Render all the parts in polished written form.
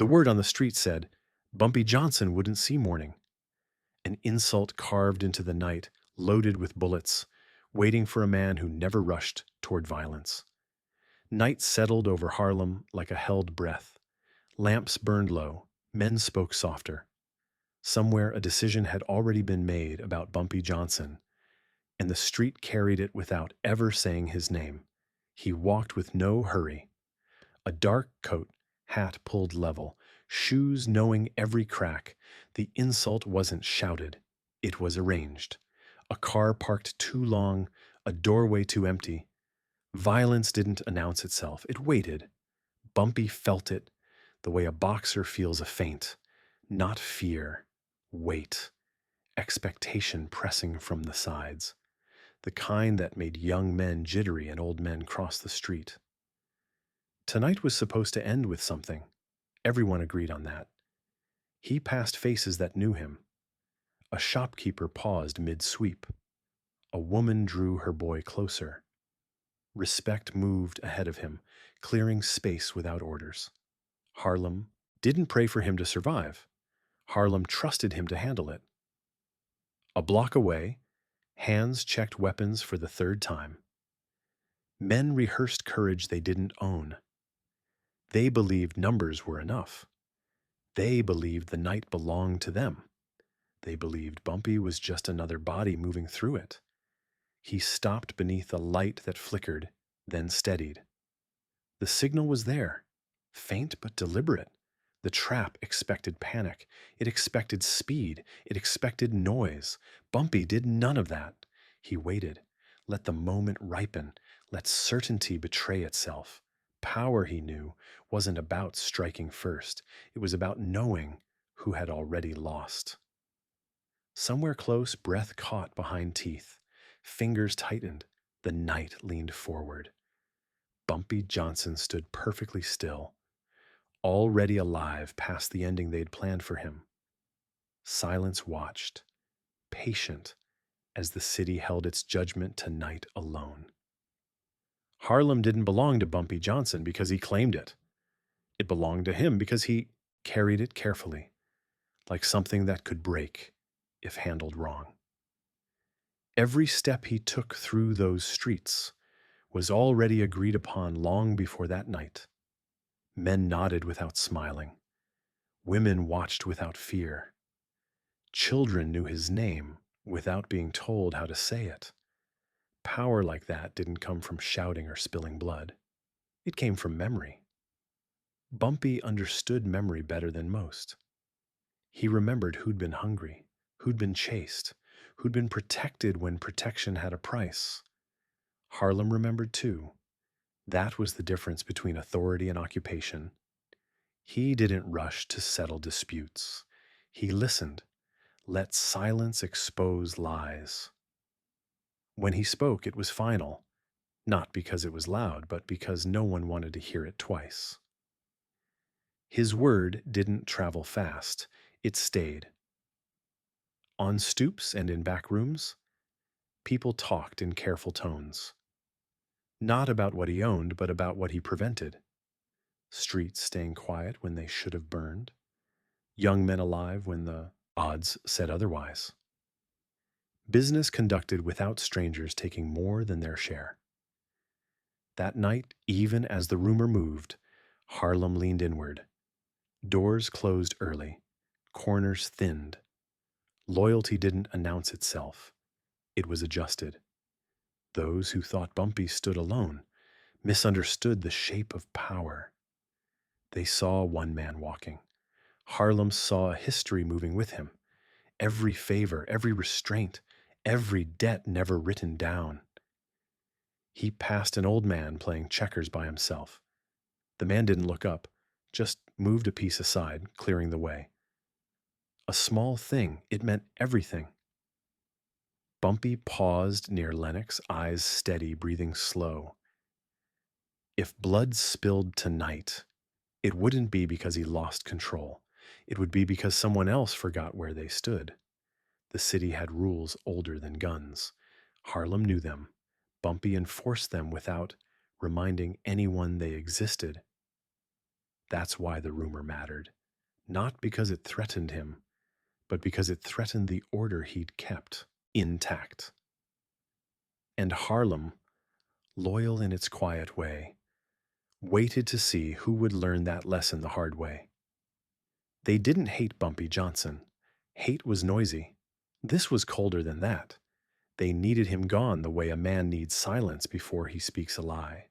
The word on the street said, Bumpy Johnson wouldn't see morning. An insult carved into the night, loaded with bullets, waiting for a man who never rushed toward violence. Night settled over Harlem like a held breath. Lamps burned low. Men spoke softer. Somewhere a decision had already been made about Bumpy Johnson, and the street carried it without ever saying his name. He walked with no hurry. A dark coat, hat pulled level, shoes knowing every crack. The insult wasn't shouted. It was arranged. A car parked too long, a doorway too empty. Violence didn't announce itself. It waited. Bumpy felt it, the way a boxer feels a feint. Not fear. Weight. Expectation pressing from the sides. The kind that made young men jittery and old men cross the street. Tonight was supposed to end with something. Everyone agreed on that. He passed faces that knew him. A shopkeeper paused mid-sweep. A woman drew her boy closer. Respect moved ahead of him, clearing space without orders. Harlem didn't pray for him to survive. Harlem trusted him to handle it. A block away, hands checked weapons for the third time. Men rehearsed courage they didn't own. They believed numbers were enough. They believed the night belonged to them. They believed Bumpy was just another body moving through it. He stopped beneath a light that flickered, then steadied. The signal was there, faint but deliberate. The trap expected panic. It expected speed. It expected noise. Bumpy did none of that. He waited. Let the moment ripen. Let certainty betray itself. Power, he knew, wasn't about striking first. It was about knowing who had already lost. Somewhere close, breath caught behind teeth. Fingers tightened. The night leaned forward. Bumpy Johnson stood perfectly still, already alive past the ending they'd planned for him. Silence watched, patient, as the city held its judgment tonight alone. Harlem didn't belong to Bumpy Johnson because he claimed it. It belonged to him because he carried it carefully, like something that could break if handled wrong. Every step he took through those streets was already agreed upon long before that night. Men nodded without smiling. Women watched without fear. Children knew his name without being told how to say it. Power like that didn't come from shouting or spilling blood. It came from memory. Bumpy understood memory better than most. He remembered who'd been hungry, who'd been chased, who'd been protected when protection had a price. Harlem remembered too. That was the difference between authority and occupation. He didn't rush to settle disputes. He listened, let silence expose lies. When he spoke, it was final, not because it was loud, but because no one wanted to hear it twice. His word didn't travel fast. It stayed. On stoops and in back rooms, people talked in careful tones. Not about what he owned, but about what he prevented. Streets staying quiet when they should have burned. Young men alive when the odds said otherwise. Business conducted without strangers taking more than their share. That night, even as the rumor moved, Harlem leaned inward. Doors closed early. Corners thinned. Loyalty didn't announce itself. It was adjusted. Those who thought Bumpy stood alone misunderstood the shape of power. They saw one man walking. Harlem saw a history moving with him. Every favor, every restraint, every debt never written down. He passed an old man playing checkers by himself. The man didn't look up, just moved a piece aside, clearing the way. A small thing, it meant everything. Bumpy paused near Lennox, eyes steady, breathing slow. If blood spilled tonight, it wouldn't be because he lost control. It would be because someone else forgot where they stood. The city had rules older than guns. Harlem knew them. Bumpy enforced them without reminding anyone they existed. That's why the rumor mattered. Not because it threatened him, but because it threatened the order he'd kept intact. And Harlem, loyal in its quiet way, waited to see who would learn that lesson the hard way. They didn't hate Bumpy Johnson. Hate was noisy. This was colder than that. They needed him gone the way a man needs silence before he speaks a lie.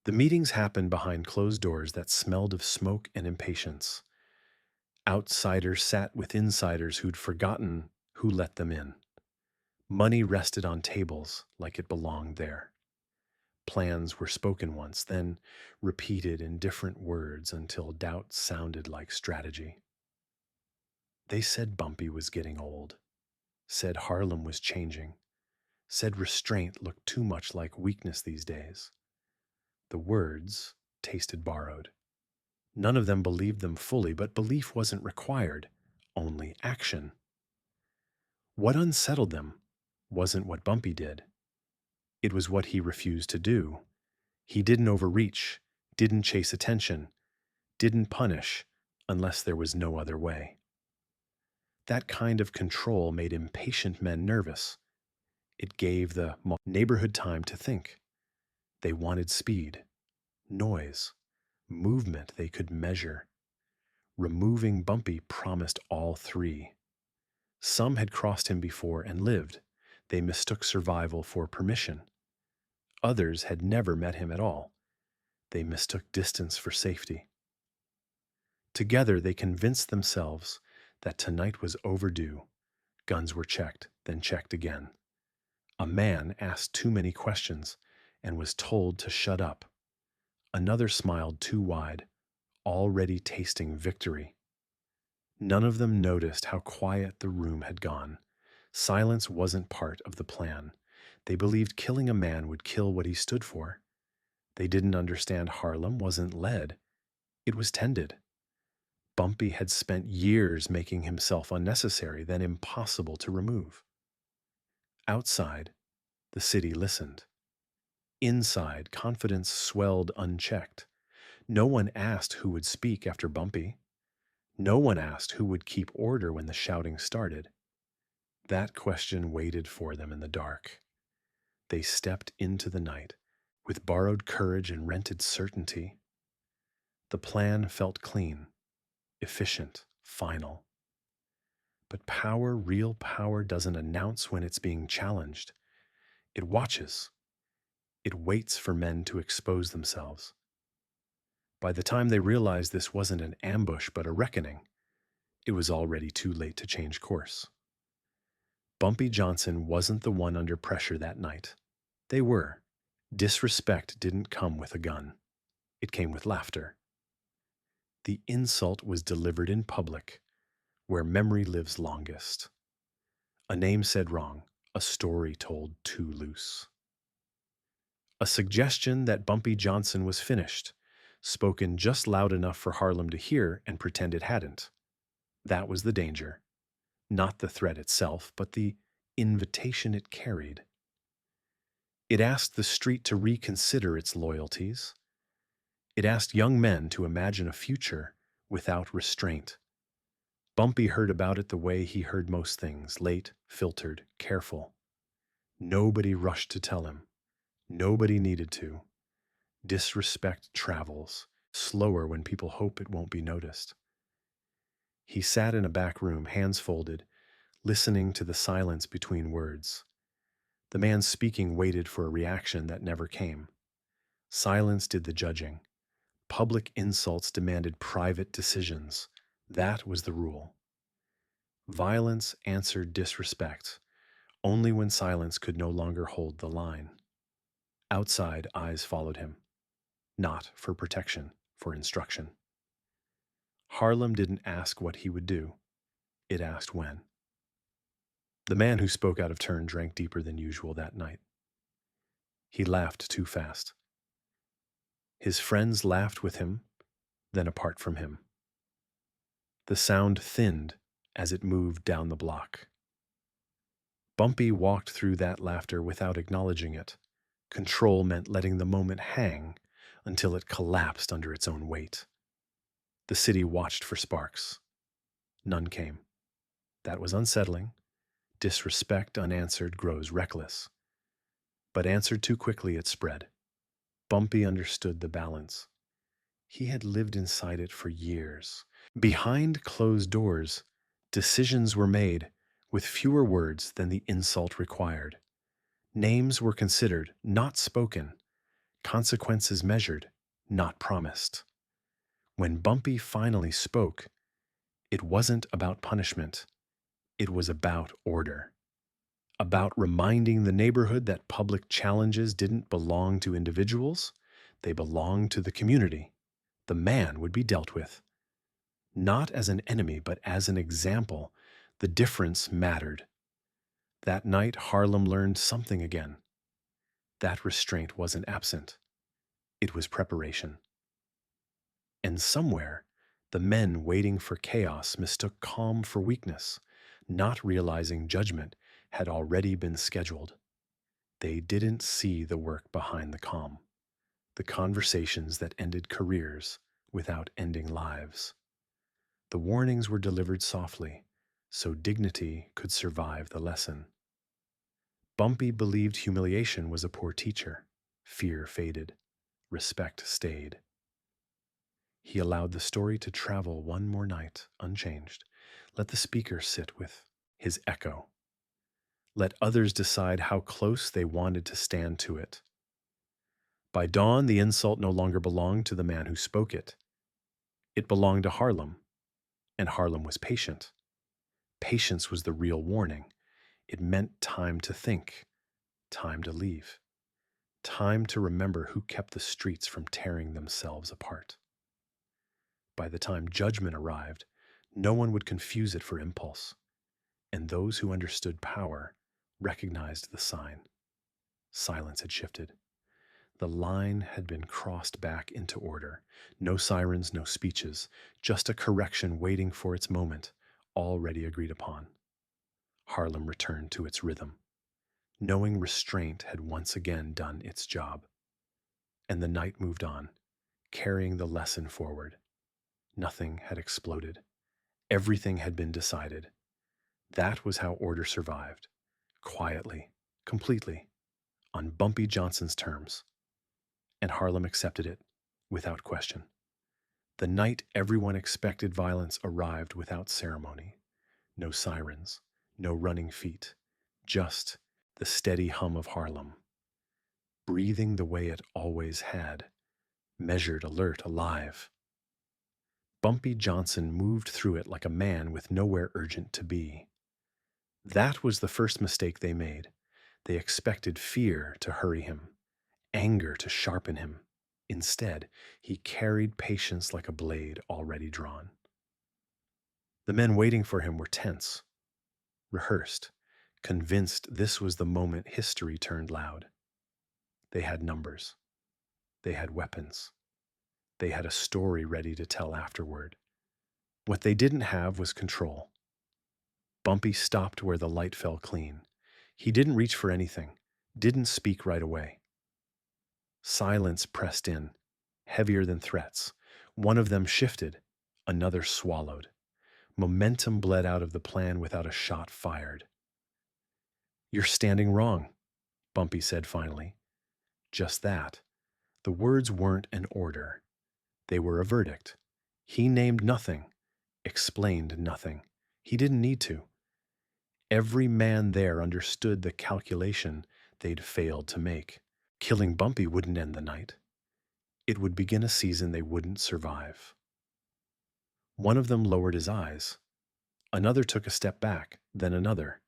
The meetings happened behind closed doors that smelled of smoke and impatience. Outsiders sat with insiders who'd forgotten who let them in. Money rested on tables like it belonged there. Plans were spoken once, then repeated in different words until doubt sounded like strategy. They said Bumpy was getting old, said Harlem was changing, said restraint looked too much like weakness these days. The words tasted borrowed. None of them believed them fully, but belief wasn't required, only action. What unsettled them wasn't what Bumpy did. It was what he refused to do. He didn't overreach, didn't chase attention, didn't punish unless there was no other way. That kind of control made impatient men nervous. It gave the neighborhood time to think. They wanted speed, noise, movement they could measure. Removing Bumpy promised all three. Some had crossed him before and lived. They mistook survival for permission. Others had never met him at all. They mistook distance for safety. Together they convinced themselves that tonight was overdue. Guns were checked, then checked again. A man asked too many questions and was told to shut up. Another smiled too wide, already tasting victory. None of them noticed how quiet the room had gone. Silence wasn't part of the plan. They believed killing a man would kill what he stood for. They didn't understand Harlem wasn't led. It was tended. Bumpy had spent years making himself unnecessary, then impossible to remove. Outside, the city listened. Inside, confidence swelled unchecked. No one asked who would speak after Bumpy. No one asked who would keep order when the shouting started. That question waited for them in the dark. They stepped into the night with borrowed courage and rented certainty. The plan felt clean, efficient, final. But power, real power, doesn't announce when it's being challenged. It watches. It waits for men to expose themselves. By the time they realized this wasn't an ambush but a reckoning, it was already too late to change course. Bumpy Johnson wasn't the one under pressure that night. They were. Disrespect didn't come with a gun. It came with laughter. The insult was delivered in public, where memory lives longest. A name said wrong, a story told too loose. A suggestion that Bumpy Johnson was finished, spoken just loud enough for Harlem to hear and pretend it hadn't. That was the danger. Not the threat itself, but the invitation it carried. It asked the street to reconsider its loyalties. It asked young men to imagine a future without restraint. Bumpy heard about it the way he heard most things, late, filtered, careful. Nobody rushed to tell him. Nobody needed to. Disrespect travels, slower when people hope it won't be noticed. He sat in a back room, hands folded, listening to the silence between words. The man speaking waited for a reaction that never came. Silence did the judging. Public insults demanded private decisions. That was the rule. Violence answered disrespect, only when silence could no longer hold the line. Outside, eyes followed him. Not for protection, for instruction. Harlem didn't ask what he would do. It asked when. The man who spoke out of turn drank deeper than usual that night. He laughed too fast. His friends laughed with him, then apart from him. The sound thinned as it moved down the block. Bumpy walked through that laughter without acknowledging it. Control meant letting the moment hang until it collapsed under its own weight. The city watched for sparks. None came. That was unsettling. Disrespect unanswered grows reckless. But answered too quickly, it spread. Bumpy understood the balance. He had lived inside it for years. Behind closed doors, decisions were made with fewer words than the insult required. Names were considered, not spoken. Consequences measured, not promised. When Bumpy finally spoke, it wasn't about punishment. It was about order. About reminding the neighborhood that public challenges didn't belong to individuals, they belonged to the community. The man would be dealt with. Not as an enemy, but as an example. The difference mattered. That night, Harlem learned something again. That restraint wasn't absent. It was preparation. And somewhere, the men waiting for chaos mistook calm for weakness, not realizing judgment had already been scheduled. They didn't see the work behind the calm, the conversations that ended careers without ending lives. The warnings were delivered softly, so dignity could survive the lesson. Bumpy believed humiliation was a poor teacher. Fear faded. Respect stayed. He allowed the story to travel one more night, unchanged. Let the speaker sit with his echo. Let others decide how close they wanted to stand to it. By dawn, the insult no longer belonged to the man who spoke it. It belonged to Harlem, and Harlem was patient. Patience was the real warning. It meant time to think, time to leave, time to remember who kept the streets from tearing themselves apart. By the time judgment arrived, no one would confuse it for impulse, and those who understood power recognized the sign. Silence had shifted. The line had been crossed back into order. No sirens, no speeches, just a correction waiting for its moment, already agreed upon. Harlem returned to its rhythm, knowing restraint had once again done its job. And the night moved on, carrying the lesson forward. Nothing had exploded. Everything had been decided. That was how order survived. Quietly, completely, on Bumpy Johnson's terms. And Harlem accepted it, without question. The night everyone expected violence arrived without ceremony. No sirens, no running feet, just the steady hum of Harlem, breathing the way it always had, measured, alert, alive. Bumpy Johnson moved through it like a man with nowhere urgent to be. That was the first mistake they made. They expected fear to hurry him, anger to sharpen him. Instead, he carried patience like a blade already drawn. The men waiting for him were tense, rehearsed, convinced this was the moment history turned loud. They had numbers. They had weapons. They had a story ready to tell afterward. What they didn't have was control. Bumpy stopped where the light fell clean. He didn't reach for anything, didn't speak right away. Silence pressed in, heavier than threats. One of them shifted, another swallowed. Momentum bled out of the plan without a shot fired. "You're standing wrong," Bumpy said finally. Just that. The words weren't an order. They were a verdict. He named nothing, explained nothing. He didn't need to. Every man there understood the calculation they'd failed to make. Killing Bumpy wouldn't end the night. It would begin a season they wouldn't survive. One of them lowered his eyes. Another took a step back, then another.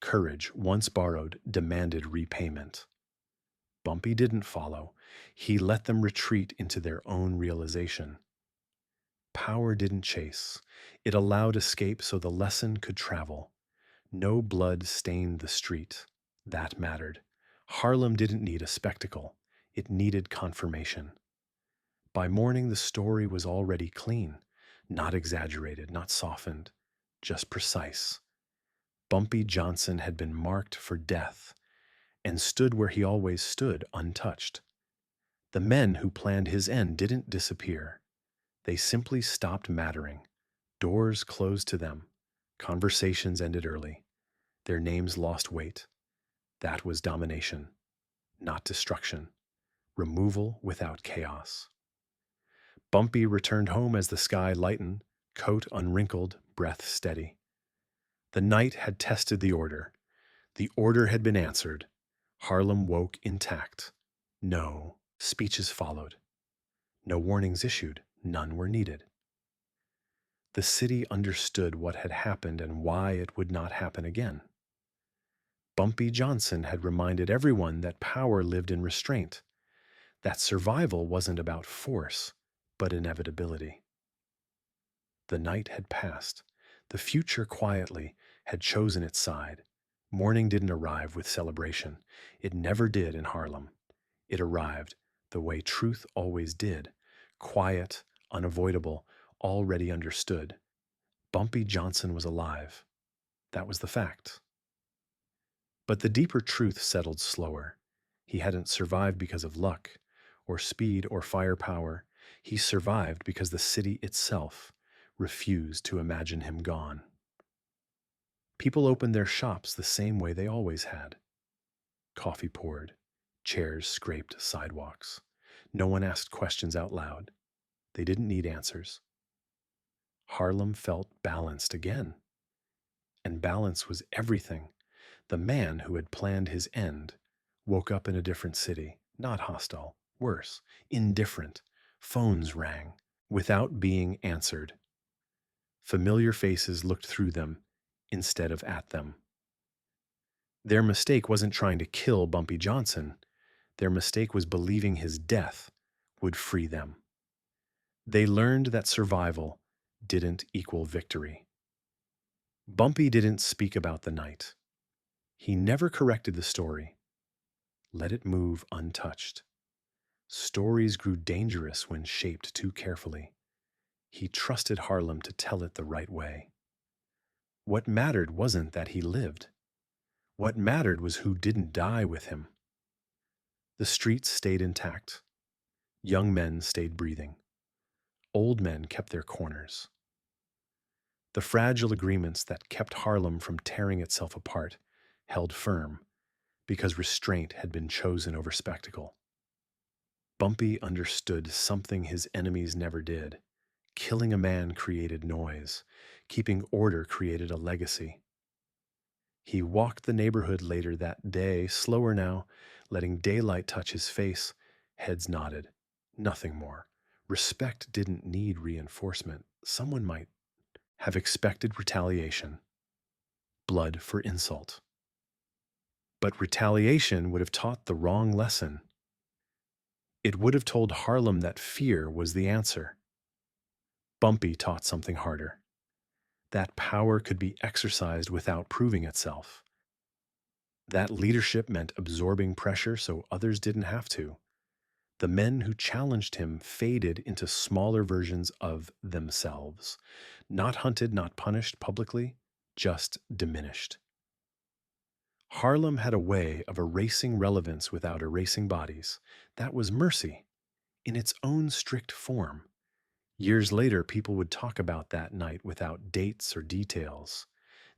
Courage, once borrowed, demanded repayment. Bumpy didn't follow. He let them retreat into their own realization. Power didn't chase. It allowed escape so the lesson could travel. No blood stained the street. That mattered. Harlem didn't need a spectacle. It needed confirmation. By morning, the story was already clean. Not exaggerated, not softened, just precise. Bumpy Johnson had been marked for death and stood where he always stood, untouched. The men who planned his end didn't disappear. They simply stopped mattering. Doors closed to them. Conversations ended early. Their names lost weight. That was domination, not destruction. Removal without chaos. Bumpy returned home as the sky lightened, coat unwrinkled, breath steady. The night had tested the order. The order had been answered. Harlem woke intact. No speeches followed. No warnings issued. None were needed. The city understood what had happened and why it would not happen again. Bumpy Johnson had reminded everyone that power lived in restraint, that survival wasn't about force, but inevitability. The night had passed. The future quietly had chosen its side. Morning didn't arrive with celebration. It never did in Harlem. It arrived the way truth always did, quiet, unavoidable, already understood. Bumpy Johnson was alive. That was the fact. But the deeper truth settled slower. He hadn't survived because of luck, or speed, or firepower. He survived because the city itself refused to imagine him gone. People opened their shops the same way they always had. Coffee poured, chairs scraped sidewalks. No one asked questions out loud. They didn't need answers. Harlem felt balanced again. And balance was everything. The man who had planned his end woke up in a different city, not hostile, worse, indifferent. Phones rang without being answered. Familiar faces looked through them instead of at them. Their mistake wasn't trying to kill Bumpy Johnson. Their mistake was believing his death would free them. They learned that survival didn't equal victory. Bumpy didn't speak about the night. He never corrected the story. Let it move untouched. Stories grew dangerous when shaped too carefully. He trusted Harlem to tell it the right way. What mattered wasn't that he lived. What mattered was who didn't die with him. The streets stayed intact. Young men stayed breathing. Old men kept their corners. The fragile agreements that kept Harlem from tearing itself apart held firm because restraint had been chosen over spectacle. Bumpy understood something his enemies never did. Killing a man created noise. Keeping order created a legacy. He walked the neighborhood later that day, slower now, letting daylight touch his face. Heads nodded. Nothing more. Respect didn't need reinforcement. Someone might have expected retaliation. Blood for insult. But retaliation would have taught the wrong lesson. It would have told Harlem that fear was the answer. Bumpy taught something harder. That power could be exercised without proving itself. That leadership meant absorbing pressure so others didn't have to. The men who challenged him faded into smaller versions of themselves, not hunted, not punished publicly, just diminished. Harlem had a way of erasing relevance without erasing bodies. That was mercy, in its own strict form. Years later, people would talk about that night without dates or details.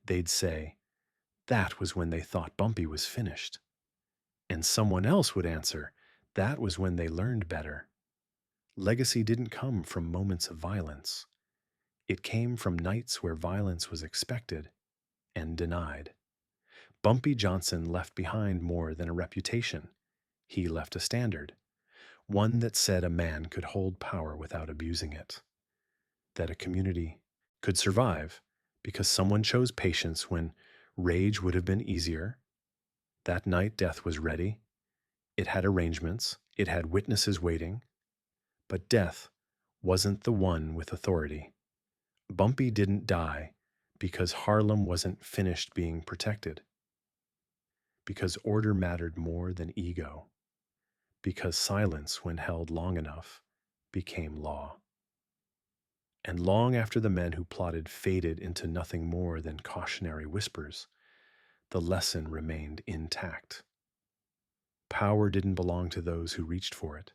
They'd say, that was when they thought Bumpy was finished. And someone else would answer, that was when they learned better. Legacy didn't come from moments of violence. It came from nights where violence was expected and denied. Bumpy Johnson left behind more than a reputation. He left a standard, one that said a man could hold power without abusing it, that a community could survive because someone chose patience when rage would have been easier. That night, death was ready. It had arrangements. It had witnesses waiting. But death wasn't the one with authority. Bumpy didn't die because Harlem wasn't finished being protected, because order mattered more than ego, because silence, when held long enough, became law. And long after the men who plotted faded into nothing more than cautionary whispers, the lesson remained intact. Power didn't belong to those who reached for it.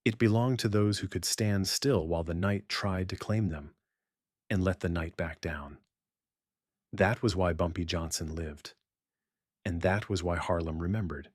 It belonged to those who could stand still while the night tried to claim them and let the night back down. That was why Bumpy Johnson lived, and that was why Harlem remembered.